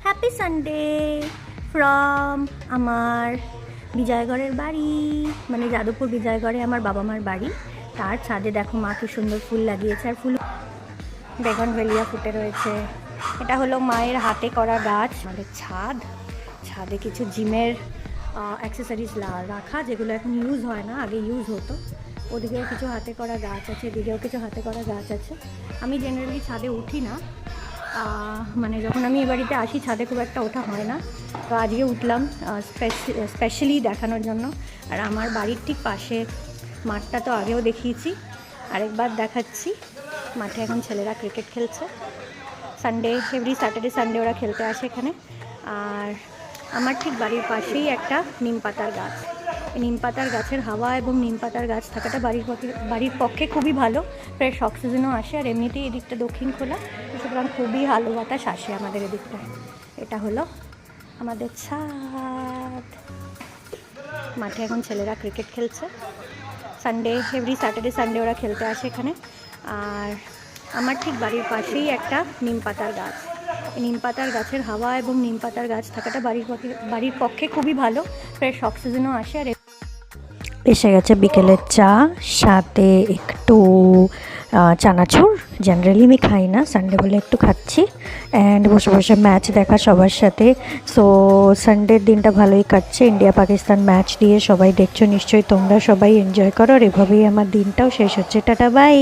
Happy Sunday from আমার বিজয়গড়ের বাড়ি, মানে যাদবপুর বিজয়গড়ে আমার বাবা মার বাড়ি। তার ছাদে দেখো মা কি সুন্দর ফুল লাগিয়েছে, আর ফুল বেগনভেলিয়া ফুটে রয়েছে। এটা হলো মায়ের হাতে করা গাছ। আমাদের ছাদে কিছু জিমের অ্যাক্সেসরিজ রাখা, যেগুলো এখন ইউজ হয় না, আগে ইউজ হতো। ওদিকেও কিছু হাতে করা গাছ আছে, এদিকেও কিছু হাতে করা গাছ আছে। আমি জেনারেলি ছাদে উঠি না, মানে যখন আমি এই বাড়িতে আসি ছাদে খুব একটা ওঠা হয় না, তো আজকে উঠলাম স্পেশালি দেখানোর জন্য। আর আমার বাড়ির ঠিক পাশে মাঠটা তো আগেও দেখিয়েছি, আরেকবার দেখাচ্ছি। মাঠে এখন ছেলেরা ক্রিকেট খেলছে। সানডে, এভরি স্যাটারডে সানডে ওরা খেলতে আসে এখানে। আর আমার ঠিক বাড়ির পাশেই একটা নিম পাতার গাছ। নিম পাতার গাছের হাওয়া এবং নিম পাতার গাছ থাকাটা বাড়ির পক্ষে খুবই ভালো। ফ্রেশ অক্সিজেনও আসে, আর এমনিতেই এদিকটা দক্ষিণ খোলা, সুতরাং খুবই ভালো বাতাস আসে আমাদের এদিকটায়। এটা হলো আমাদের ছাদ। মাঠে এখন ছেলেরা ক্রিকেট খেলছে। সানডে, এভরি স্যাটারডে সানডে ওরা খেলতে আসে এখানে। আর আমার ঠিক বাড়ির পাশেই একটা নিম পাতার গাছ। নিম পাতার গাছের হাওয়া এবং নিম পাতার গাছ থাকাটা বাড়ির পক্ষে খুবই ভালো। ফ্রেশ অক্সিজেনও আসে। আর এসে গেছে বিকেলের চা, সাথে একটু চানাচুর। জেনারেলি আমি খাই না, সানডে বলে একটু খাচ্ছি। অ্যান্ড বসে বসে ম্যাচ দেখা সবার সাথে। সো সানডের দিনটা ভালোই কাটছে, ইন্ডিয়া পাকিস্তান ম্যাচ দিয়ে। সবাই দেখছো নিশ্চয়ই, তোমরা সবাই এনজয় করো। আর এভাবেই আমার দিনটাও শেষ হচ্ছে। Tata bye.